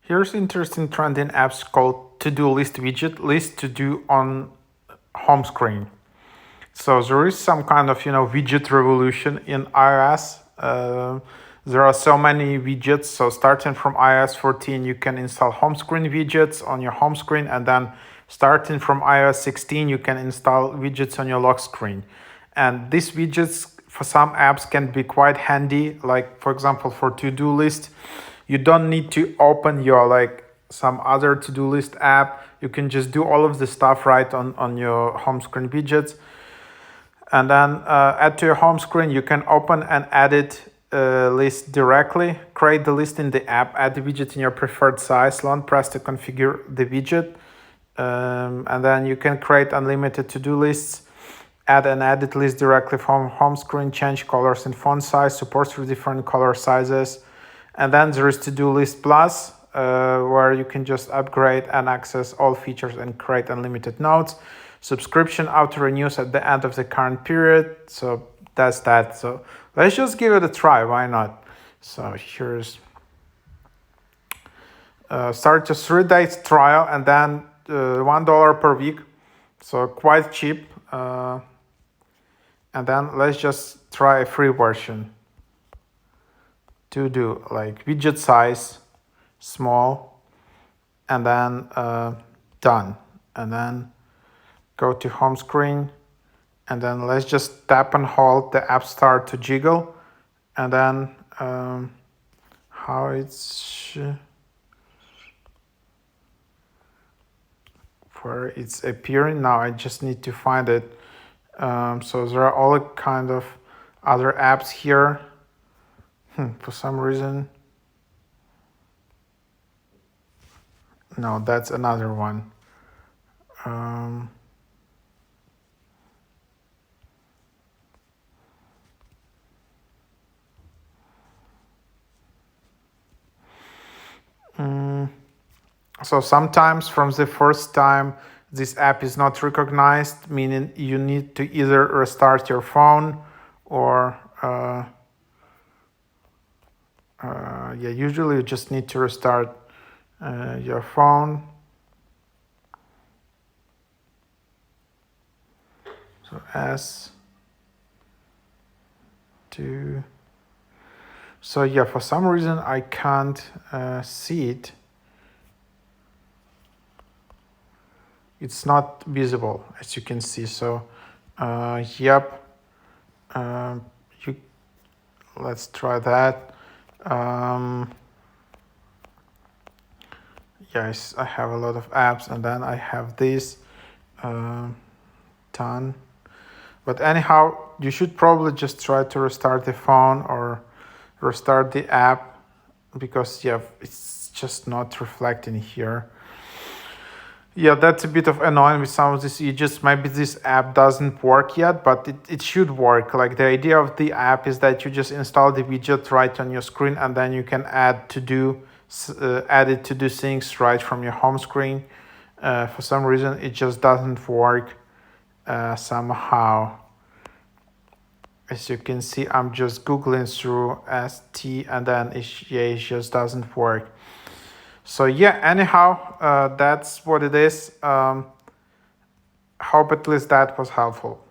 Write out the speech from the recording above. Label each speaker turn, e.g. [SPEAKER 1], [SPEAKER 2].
[SPEAKER 1] Here's interesting trend in apps called to-do list widget, list to do on home screen. So there is some kind of, widget revolution in iOS. There are so many widgets. So starting from iOS 14, you can install home screen widgets on your home screen. And then starting from iOS 16, you can install widgets on your lock screen. And these widgets for some apps can be quite handy. Like, for example, for to-do list, you don't need to open your some other to-do list app. You can just do all of the stuff right on your home screen widgets. And then add to your home screen, you can open and edit list directly. Create the list in the app, add the widget in your preferred size, long press to configure the widget. And then you can create unlimited to-do lists, add and edit list directly from home screen, change colors and font size, supports for different color sizes. And then there is To-Do List Plus, where you can just upgrade and access all features and create unlimited notes. Subscription auto-renews at the end of the current period. So that's that. So let's just give it a try. Why not? So here's start just 3 days trial and then $1 per week. So quite cheap. And then let's just try a free version. To do like widget size, small, and then done. And then go to home screen, and then let's just tap and hold the app start to jiggle, and then how it's where it's appearing now. I just need to find it. So there are all kind of other apps here. For some reason, no, that's another one. So sometimes from the first time, this app is not recognized, meaning you need to either restart your phone or usually you just need to restart your phone. So S2. So yeah, for some reason I can't see it. It's not visible, as you can see. So yep. Let's try that. Yes, I have a lot of apps, and then I have this done. But anyhow, you should probably just try to restart the phone or restart the app, because it's just not reflecting here. Yeah, that's a bit of annoying with some of these widgets. Maybe this app doesn't work yet, but it should work. Like, the idea of the app is that you just install the widget right on your screen, and then you can add it to do things right from your home screen. For some reason, it just doesn't work somehow. As you can see, I'm just Googling through ST, and then it just doesn't work. So yeah, anyhow, that's what it is. Hope at least that was helpful.